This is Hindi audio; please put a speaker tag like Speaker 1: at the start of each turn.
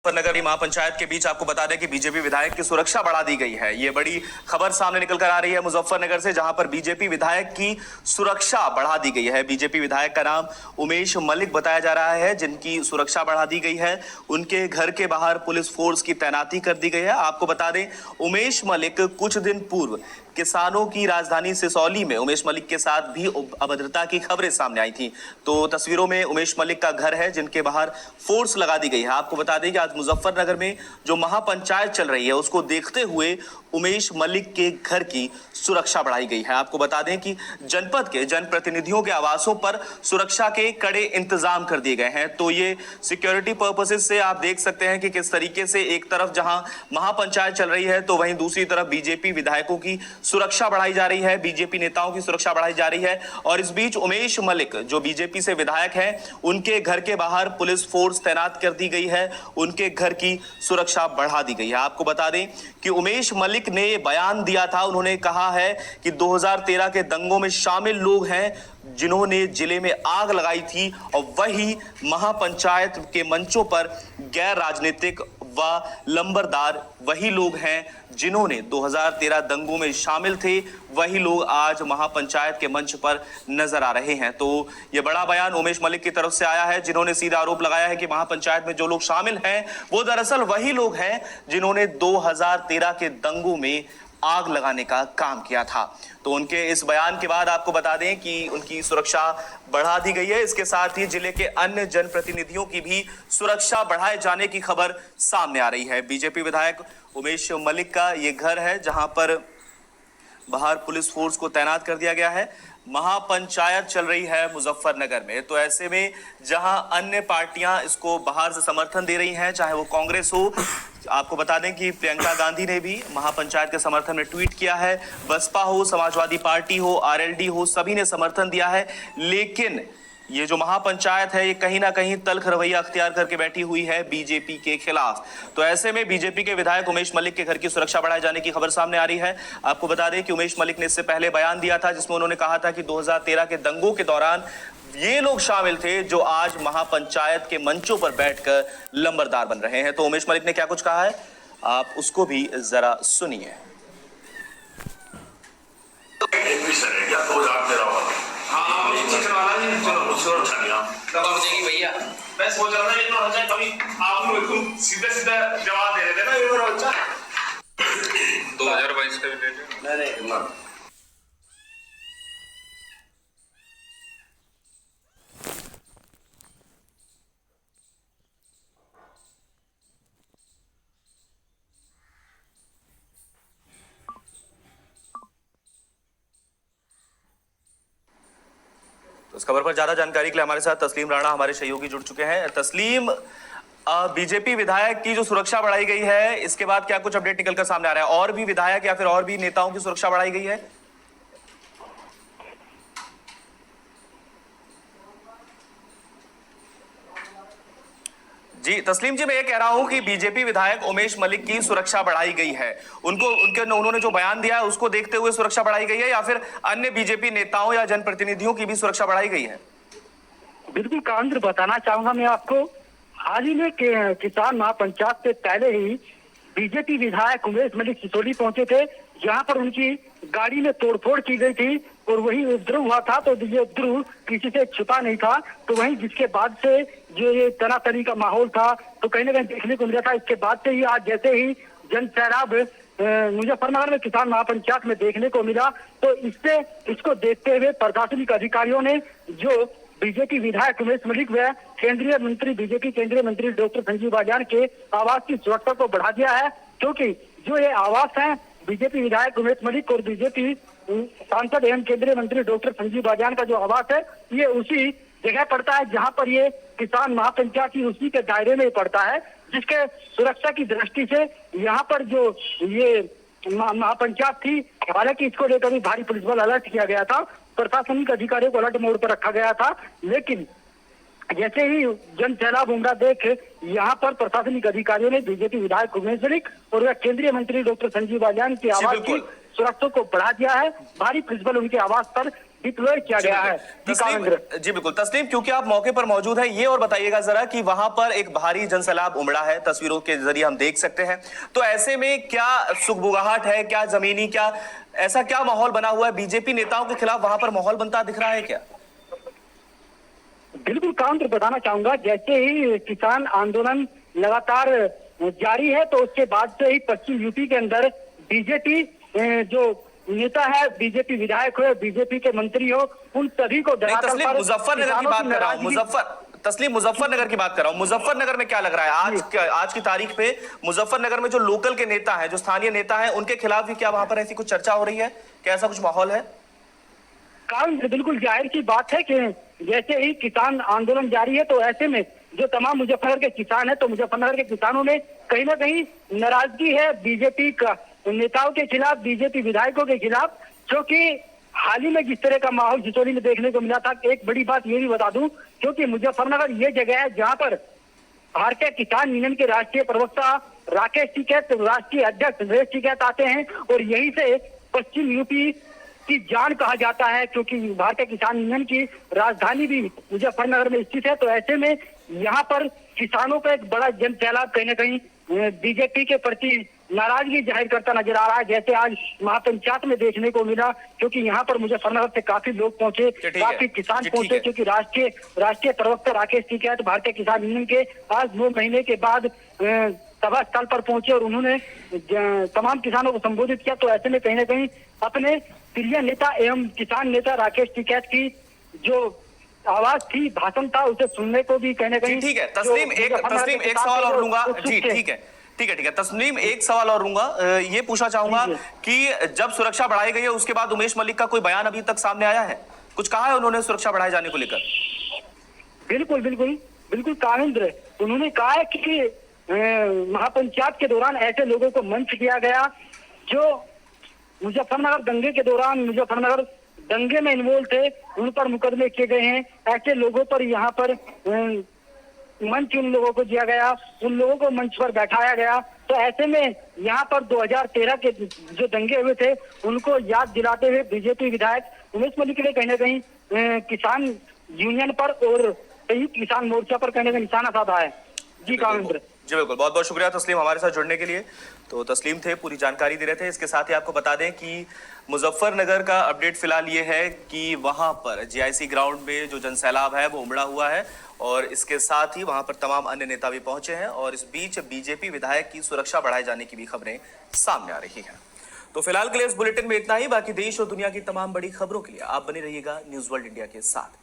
Speaker 1: नगर महापंचायत के बीच आपको बता दें कि बीजेपी विधायक की सुरक्षा बढ़ा दी गई है। ये बड़ी खबर सामने निकल कर आ रही है मुजफ्फरनगर से, जहां पर बीजेपी विधायक की सुरक्षा बढ़ा दी गई है। बीजेपी विधायक का नाम उमेश मलिक बताया जा रहा है, जिनकी सुरक्षा बढ़ा दी गई है। उनके घर के बाहर पुलिस फोर्स की तैनाती कर दी गई है। आपको बता दें, उमेश मलिक कुछ दिन पूर्व किसानों की राजधानी सिसौली में उमेश मलिक के साथ भी अभद्रता की खबरें सामने आई थी। तो तस्वीरों में उमेश मलिक का घर है, जिनके बाहर फोर्स लगा दी गई है। आपको बता दें कि आज मुजफ्फरनगर में जो महापंचायत चल रही है, उसको देखते हुए उमेश मलिक के घर की सुरक्षा बढ़ाई गई है। आपको बता दें कि जनपद के जनप्रतिनिधियों के आवासों पर सुरक्षा के कड़े इंतजाम कर दिए गए हैं। तो ये सिक्योरिटी पर्पसेस से आप देख सकते हैं कि किस तरीके से एक तरफ जहां महापंचायत चल रही है, तो वहीं दूसरी तरफ बीजेपी विधायकों की सुरक्षा बढ़ाई जा रही है, बीजेपी नेताओं की सुरक्षा बढ़ाई जा रही है। और इस बीच उमेश मलिक जो बीजेपी से विधायक हैं, उनके घर के बाहर पुलिस फोर्स तैनात कर दी गई है, उनके घर की सुरक्षा बढ़ा दी गई है। आपको बता दें कि उमेश मलिक ने बयान दिया था। उन्होंने कहा है कि 2013 के दंगों में शामिल लोग हैं जिन्होंने जिले में आग लगाई थी, और वही महापंचायत के मंचों पर गैर राजनीतिक व लंबरदार वही लोग हैं जिन्होंने 2013 दंगों में शामिल थे। वही लोग आज महापंचायत के मंच पर नजर आ रहे हैं। तो यह बड़ा बयान उमेश मलिक की तरफ से आया है, जिन्होंने सीधा आरोप लगाया है कि महापंचायत में जो लोग शामिल हैं वो दरअसल वही लोग हैं जिन्होंने 2013 के दंगों में आग लगाने का काम किया था। तो उनके इस बयान के बाद आपको बता दें कि उनकी सुरक्षा बढ़ा दी गई है। इसके साथ ही जिले के अन्य जनप्रतिनिधियों की भी सुरक्षा बढ़ाए जाने की खबर सामने आ रही है। बीजेपी विधायक उमेश मलिक का ये घर है, जहां पर बाहर पुलिस फोर्स को तैनात कर दिया गया है। महापंचायत चल रही है मुजफ्फरनगर में, तो ऐसे में जहां अन्य पार्टियां इसको बाहर से समर्थन दे रही हैं, चाहे वो कांग्रेस हो, आपको बता दें कि प्रियंका गांधी ने भी महापंचायत के समर्थन में ट्वीट किया है, बसपा हो, समाजवादी पार्टी हो, आरएलडी हो, सभी ने समर्थन दिया है। लेकिन ये जो महापंचायत है, ये कहीं ना कहीं तल्ख रवैया अख्तियार करके बैठी हुई है बीजेपी के खिलाफ। तो ऐसे में बीजेपी के विधायक उमेश मलिक के घर की सुरक्षा बढ़ाए जाने की खबर सामने आ रही है। आपको बता दें कि उमेश मलिक ने इससे पहले बयान दिया था, जिसमें उन्होंने कहा था कि 2013 के दंगों के दौरान ये लोग शामिल थे जो आज महापंचायत के मंचों पर बैठकर लंबरदार बन रहे हैं। तो उमेश मलिक ने क्या कुछ कहा है, आप उसको भी जरा सुनिए।
Speaker 2: भैया मैं सोच रहा था इतना हो जाए, कभी आप लोग एकदम सीधा सीधा जवाब दे रहे थे ना, ये मेरा बच्चा 2022 का नहीं।
Speaker 1: तो इस खबर पर ज्यादा जानकारी के लिए हमारे साथ तस्लीम राणा हमारे सहयोगी जुड़ चुके हैं। तस्लीम, बीजेपी विधायक की जो सुरक्षा बढ़ाई गई है, इसके बाद क्या कुछ अपडेट निकलकर सामने आ रहा है? और भी विधायक या फिर और भी नेताओं की सुरक्षा बढ़ाई गई है? जी तस्लीम जी, मैं ये कह रहा हूं कि बीजेपी विधायक उमेश मलिक की सुरक्षा बढ़ाई गई है। उन्होंने जो बयान दिया है उसको देखते हुए सुरक्षा बढ़ाई गई है, या फिर अन्य बीजेपी नेताओं या जनप्रतिनिधियों की भी सुरक्षा बढ़ाई गई है?
Speaker 3: बिल्कुल कांद्र बताना चाहूंगा मैं आपको, हाल ही में किसान महापंचायत से पहले ही बीजेपी विधायक उमेश मलिक सिसौली पहुंचे थे, जहां पर उनकी गाड़ी में तोड़फोड़ की गई थी और वही उपद्रव हुआ था। तो ये उपद्रव किसी से छुपा नहीं था। तो वहीं जिसके बाद से जो ये तनातनी का माहौल था, तो कहीं ना कहीं देखने को मिला था। इसके बाद से ही आज जैसे ही जन सैलाब मुजफ्फरनगर में किसान महापंचायत में देखने को मिला, तो इसको देखते हुए प्रशासनिक अधिकारियों ने जो बीजेपी विधायक उमेश मलिक व बीजेपी केंद्रीय मंत्री डॉक्टर संजीव बालियान के आवास की सुरक्षा को बढ़ा दिया है। क्योंकि जो ये आवास है बीजेपी विधायक उमेश मलिक और बीजेपी सांसद एवं केंद्रीय मंत्री डॉक्टर संजीव बालियान का जो आवास है, ये उसी जगह पड़ता है जहां पर ये किसान महापंचायत की उसी के दायरे में पड़ता है, जिसके सुरक्षा की दृष्टि से यहाँ पर जो ये महापंचायत थी, हालांकि इसको लेकर भी भारी पुलिस बल अलर्ट किया गया था, प्रशासनिक अधिकारियों को अलर्ट मोड पर रखा गया था। लेकिन जैसे ही जन सैलाब उमड़ा देख यहाँ पर प्रशासनिक अधिकारियों ने बीजेपी विधायक उमेश मलिक और वह केंद्रीय मंत्री डॉक्टर संजीव बालियान की आवास की सुरक्षा को बढ़ा दिया है। भारी पुलिस बल उनके आवास पर डिप्लॉय किया गया है। जी कामेंद्र।
Speaker 1: जी बिल्कुल तस्लीम, क्योंकि आप मौके पर मौजूद हैं, ये और बताइएगा जरा कि वहां पर एक भारी जनसैलाब उमड़ा है, तस्वीरों के जरिए हम देख सकते हैं। तो ऐसे में क्या सुगबुगाहट है, क्या जमीनी, क्या ऐसा क्या माहौल बना हुआ है? बीजेपी नेताओं के खिलाफ वहां पर माहौल बनता दिख रहा है क्या?
Speaker 3: बिल्कुल काउंटर बताना चाहूंगा, जैसे ही किसान आंदोलन लगातार जारी है तो उसके बाद से ही पश्चिम यूपी के अंदर बीजेपी जो नेता है, बीजेपी विधायक हो, बीजेपी के मंत्री हो, उन सभी को
Speaker 1: नहीं तस्लीम, मुजफ्फरनगर की बात कर रहा हूँ। मुजफ्फरनगर की बात कर रहा हूँ। मुजफ्फरनगर में क्या लग रहा है आज की तारीख पे? मुजफ्फरनगर में जो लोकल के नेता हैं, जो स्थानीय नेता हैं, उनके खिलाफ भी क्या वहां पर ऐसी कुछ चर्चा हो रही है? क्या ऐसा कुछ माहौल है?
Speaker 3: कारण बिल्कुल जाहिर की बात है कि जैसे ही किसान आंदोलन जारी है तो ऐसे में जो तमाम मुजफ्फरनगर के किसान है, तो मुजफ्फरनगर के किसानों में कहीं ना कहीं नाराजगी है बीजेपी का नेताओं के खिलाफ, बीजेपी विधायकों के खिलाफ, क्योंकि हाल ही में जिस तरह का माहौल जिसोली में देखने को मिला था। एक बड़ी बात ये भी बता दूं, क्योंकि मुजफ्फरनगर ये जगह है जहां पर भारतीय किसान यूनियन के राष्ट्रीय प्रवक्ता राकेश टिकैत, राष्ट्रीय अध्यक्ष सुरेश टिकैत आते हैं और यहीं से पश्चिम यूपी की जान कहा जाता है, क्योंकि भारतीय किसान यूनियन की राजधानी भी मुजफ्फरनगर में स्थित है। तो ऐसे में यहाँ पर किसानों का एक बड़ा जन सैलाब कहीं ना कहीं बीजेपी के प्रति नाराजगी जाहिर करता नजर आ रहा है, जैसे आज महापंचायत में देखने को मिला, क्योंकि यहाँ पर मुजफ्फरनगर से काफी लोग पहुंचे, काफी किसान पहुंचे, क्योंकि राष्ट्रीय प्रवक्ता राकेश टिकैत भारतीय किसान यूनियन के आज 9 महीने के बाद सभा स्थल पर पहुंचे और उन्होंने तमाम किसानों को संबोधित किया। तो ऐसे में कहीं ना कहीं अपने प्रिय नेता एवं किसान नेता राकेश टिकैत की जो आवाज थी, भाषण था, उसे सुनने को भी कहीं ना कहीं।
Speaker 1: ठीक है तस्लीम, एक सवाल और लूंगा जी। ठीक है तस्लीम, एक सवाल और लूंगा। ये पूछना चाहूंगा कि जब सुरक्षा बढ़ाई गई है उसके बाद उमेश मलिक का कोई बयान अभी तक सामने आया है? कुछ कहा है उन्होंने सुरक्षा बढ़ाए जाने को लेकर?
Speaker 3: बिल्कुल कामेंद्र, उन्होंने कहा है कि महापंचायत के दौरान ऐसे लोगों को मंच दिया गया जो मुजफ्फरनगर दंगे के दौरान, मुजफ्फरनगर दंगे में इन्वॉल्व थे, उन पर मुकदमे किए गए हैं। ऐसे लोगों पर यहाँ पर मंच उन लोगों को दिया गया, उन लोगों को मंच पर बैठाया गया। तो ऐसे में यहाँ पर 2013 के जो दंगे हुए थे उनको याद दिलाते हुए बीजेपी विधायक उमेश मलिक ने कहीं ना कहीं किसान यूनियन पर और संयुक्त किसान मोर्चा पर कहीं ना कहीं निशाना साधा है। जी कामेंद्र।
Speaker 1: जी बिल्कुल, बहुत बहुत शुक्रिया तस्लीम हमारे साथ जुड़ने के लिए। तो तस्लीम थे, पूरी जानकारी दे रहे थे। इसके साथ ही आपको बता दें कि मुजफ्फरनगर का अपडेट फिलहाल ये है कि वहां पर जीआईसी ग्राउंड में जो जनसैलाब है वो उमड़ा हुआ है और इसके साथ ही वहां पर तमाम अन्य नेता भी पहुंचे हैं और इस बीच बीजेपी विधायक की सुरक्षा बढ़ाए जाने की भी खबरें सामने आ रही हैं। तो फिलहाल के लिए इस बुलेटिन में इतना ही। बाकी देश और दुनिया की तमाम बड़ी खबरों के लिए आप बने रहिएगा न्यूज़ वर्ल्ड इंडिया के साथ।